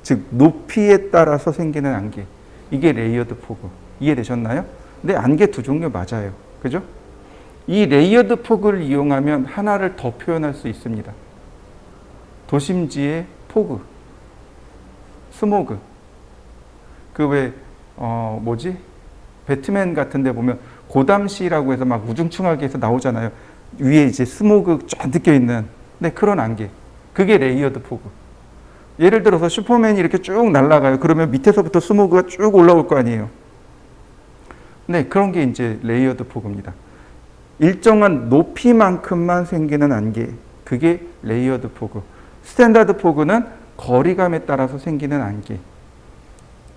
즉 높이에 따라서 생기는 안개. 이게 레이어드 포그. 이해되셨나요? 근데 안개 두 종류 맞아요. 그죠? 이 레이어드 포그를 이용하면 하나를 더 표현할 수 있습니다. 도심지의 포그, 스모그. 배트맨 같은 데 보면 고담시라고 해서 막 우중충하게 해서 나오잖아요. 위에 이제 스모그 쫙 느껴 있는, 네, 그런 안개. 그게 레이어드 포그. 예를 들어서 슈퍼맨이 이렇게 쭉 날아가요. 그러면 밑에서부터 스모그가 쭉 올라올 거 아니에요. 네, 그런 게 이제 레이어드 포그입니다. 일정한 높이만큼만 생기는 안개. 그게 레이어드 포그. 스탠다드 포그는 거리감에 따라서 생기는 안개.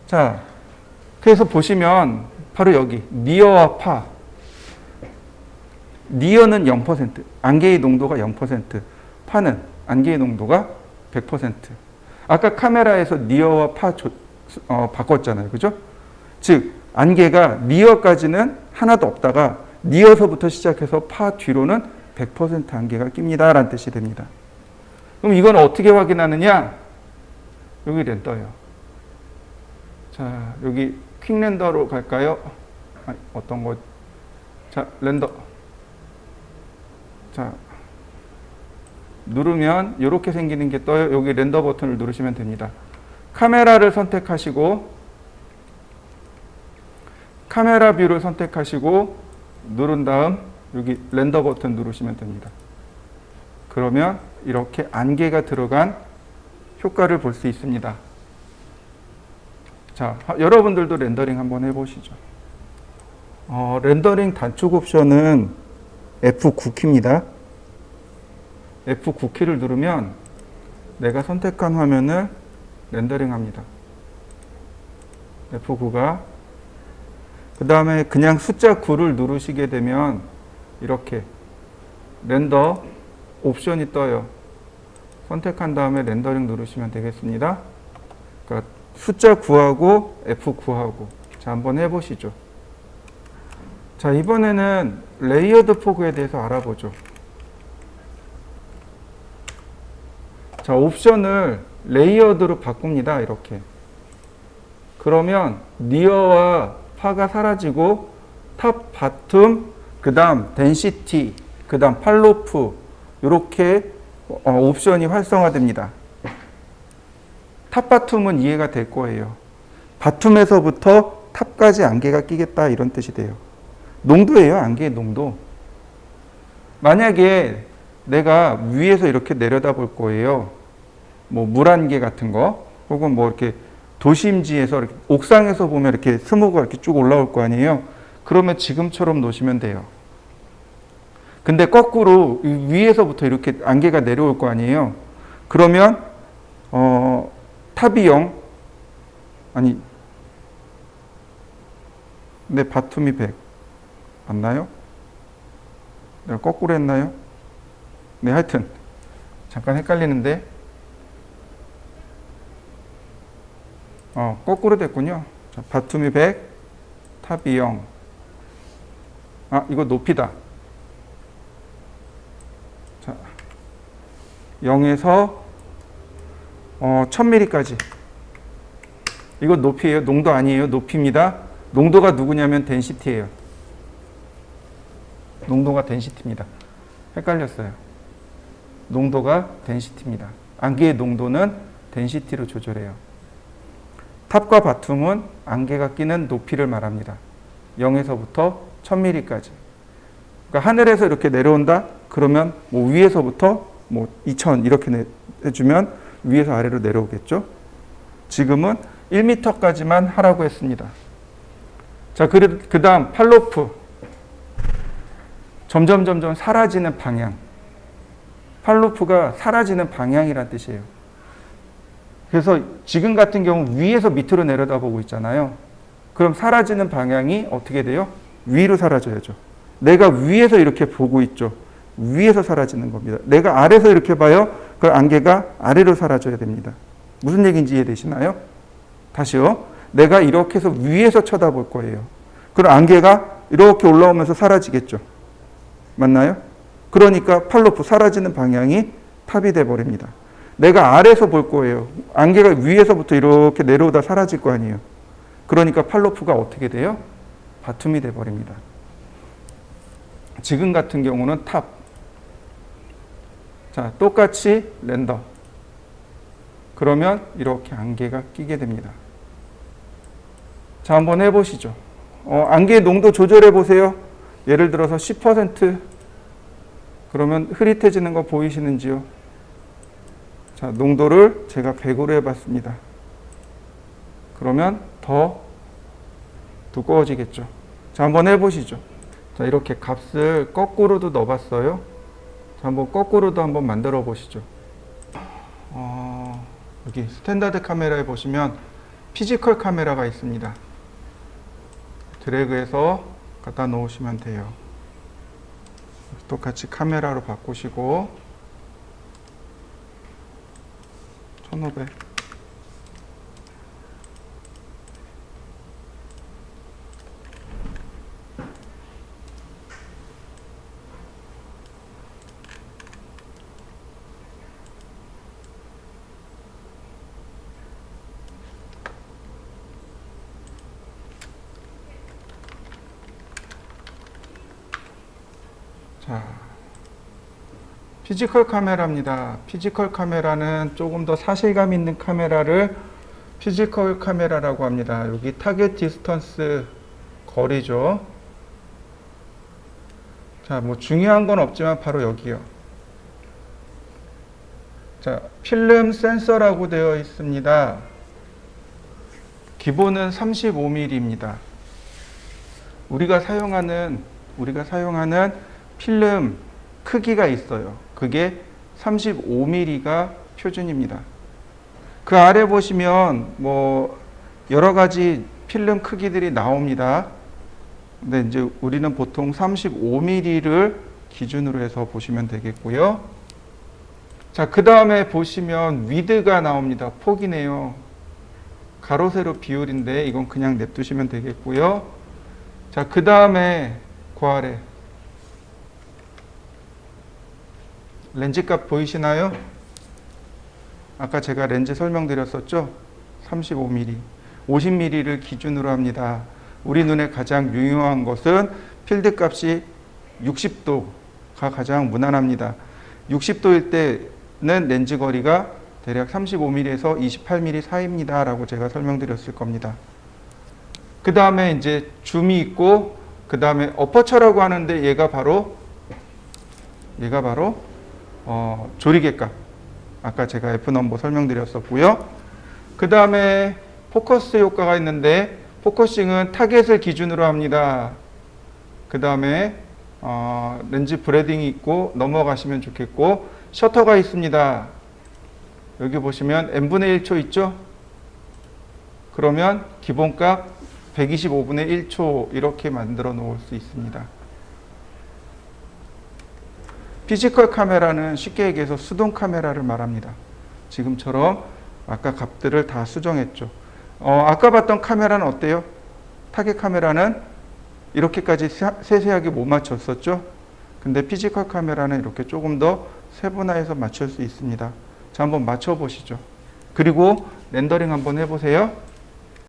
자, 그래서 보시면 바로 여기 니어와 파. 니어는 0%, 안개의 농도가 0%, 파는 안개의 농도가 100%. 아까 카메라에서 니어와 파 바꿨잖아요. 그죠? 즉, 안개가 니어까지는 하나도 없다가 니어서부터 시작해서 파 뒤로는 100% 안개가 낍니다. 라는 뜻이 됩니다. 그럼 이건 어떻게 확인하느냐? 여기 렌더요. 자, 여기 퀵 렌더로 갈까요? 어떤 거? 자, 렌더. 자, 누르면 이렇게 생기는 게 떠요. 여기 렌더 버튼을 누르시면 됩니다. 카메라를 선택하시고 카메라 뷰를 선택하시고 누른 다음 여기 렌더 버튼 누르시면 됩니다. 그러면 이렇게 안개가 들어간 효과를 볼 수 있습니다. 자, 여러분들도 렌더링 한번 해보시죠. 렌더링 단축 옵션은 F9키입니다. F9키를 누르면 내가 선택한 화면을 렌더링 합니다. F9가 그 다음에 그냥 숫자 9를 누르시게 되면 이렇게 렌더 옵션이 떠요. 선택한 다음에 렌더링 누르시면 되겠습니다. 그러니까 숫자 9하고 F9하고. 자, 한번 해보시죠. 자, 이번에는 레이어드 포그에 대해서 알아보죠. 자, 옵션을 레이어드로 바꿉니다. 이렇게. 그러면 니어와 파가 사라지고 탑, 바텀, 그 다음 덴시티, 그 다음 팔로프 이렇게 옵션이 활성화됩니다. 탑, 바텀은 이해가 될 거예요. 바텀에서부터 탑까지 안개가 끼겠다 이런 뜻이 돼요. 농도예요. 안개의 농도. 만약에 내가 위에서 이렇게 내려다 볼 거예요. 뭐 물안개 같은 거, 혹은 뭐 이렇게 도심지에서 이렇게 옥상에서 보면 이렇게 스모그가 이렇게 쭉 올라올 거 아니에요. 그러면 지금처럼 놓으시면 돼요. 근데 거꾸로 위에서부터 이렇게 안개가 내려올 거 아니에요. 그러면 탑이 0, 아니, 근데 바툼이 100 맞나요? 내가 거꾸로 했나요? 네, 하여튼 잠깐 헷갈리는데 거꾸로 됐군요. 자, 바툼이 100, 탑이 0. 아, 이거 높이다. 자, 0에서 1000mm까지. 이거 높이에요. 농도 아니에요. 높이입니다. 농도가 누구냐면 덴시티예요. 농도가 덴시티입니다. 헷갈렸어요. 농도가 덴시티입니다. 안개의 농도는 덴시티로 조절해요. 탑과 바툼은 안개가 끼는 높이를 말합니다. 0에서부터 1000mm까지. 그러니까 하늘에서 이렇게 내려온다? 그러면 뭐 위에서부터 뭐 2000 이렇게 해주면 위에서 아래로 내려오겠죠? 지금은 1m까지만 하라고 했습니다. 자, 그 다음 팔로프. 점점 사라지는 방향. 팔로프가 사라지는 방향이란 뜻이에요. 그래서 지금 같은 경우 위에서 밑으로 내려다보고 있잖아요. 그럼 사라지는 방향이 어떻게 돼요? 위로 사라져야죠. 내가 위에서 이렇게 보고 있죠. 위에서 사라지는 겁니다. 내가 아래에서 이렇게 봐요. 그 안개가 아래로 사라져야 됩니다. 무슨 얘기인지 이해되시나요? 다시요. 내가 이렇게 해서 위에서 쳐다볼 거예요. 그럼 안개가 이렇게 올라오면서 사라지겠죠. 맞나요? 그러니까 팔로프 사라지는 방향이 탑이 돼버립니다. 내가 아래에서 볼 거예요. 안개가 위에서부터 이렇게 내려오다 사라질 거 아니에요. 그러니까 팔로프가 어떻게 돼요? 바툼이 돼버립니다. 지금 같은 경우는 탑. 자, 똑같이 랜더. 그러면 이렇게 안개가 끼게 됩니다. 자, 한번 해보시죠. 안개 농도 조절해 보세요. 예를 들어서 10% 그러면 흐릿해지는 거 보이시는지요? 자, 농도를 제가 100으로 해봤습니다. 그러면 더 두꺼워지겠죠. 자, 한번 해보시죠. 자, 이렇게 값을 거꾸로도 넣어봤어요. 자, 한번 거꾸로도 한번 만들어 보시죠. 여기 스탠다드 카메라에 보시면 피지컬 카메라가 있습니다. 드래그해서 갖다 놓으시면 돼요. 똑같이 카메라로 바꾸시고 1500. 자, 피지컬 카메라입니다. 피지컬 카메라는 조금 더 사실감 있는 카메라를 피지컬 카메라라고 합니다. 여기 타겟 디스턴스 거리죠. 자, 뭐 중요한 건 없지만 바로 여기요. 자, 필름 센서라고 되어 있습니다. 기본은 35mm입니다. 우리가 사용하는 필름 크기가 있어요. 그게 35mm가 표준입니다. 그 아래 보시면 뭐 여러 가지 필름 크기들이 나옵니다. 근데 이제 우리는 보통 35mm를 기준으로 해서 보시면 되겠고요. 자, 그 다음에 보시면 위드가 나옵니다. 폭이네요. 가로 세로 비율인데 이건 그냥 냅두시면 되겠고요. 자, 그 다음에 그 아래 렌즈 값 보이시나요? 아까 제가 렌즈 설명드렸었죠? 35mm, 50mm를 기준으로 합니다. 우리 눈에 가장 유용한 것은 필드 값이 60도가 가장 무난합니다. 60도일 때는 렌즈 거리가 대략 35mm에서 28mm 사이입니다. 라고 제가 설명드렸을 겁니다. 그 다음에 이제 줌이 있고, 그 다음에 어퍼처라고 하는데 얘가 바로 조리개 값. 아까 제가 F 넘버 설명드렸었고요. 그 다음에 포커스 효과가 있는데 포커싱은 타겟을 기준으로 합니다. 그 다음에 렌즈 브레딩이 있고 넘어가시면 좋겠고 셔터가 있습니다. 여기 보시면 n분의 1초 있죠? 그러면 기본값 125분의 1초 이렇게 만들어 놓을 수 있습니다. 피지컬 카메라는 쉽게 얘기해서 수동 카메라를 말합니다. 지금처럼 아까 값들을 다 수정했죠. 아까 봤던 카메라는 어때요? 타겟 카메라는 이렇게까지 세세하게 못 맞췄었죠? 근데 피지컬 카메라는 이렇게 조금 더 세분화해서 맞출 수 있습니다. 자, 한번 맞춰 보시죠. 그리고 렌더링 한번 해보세요.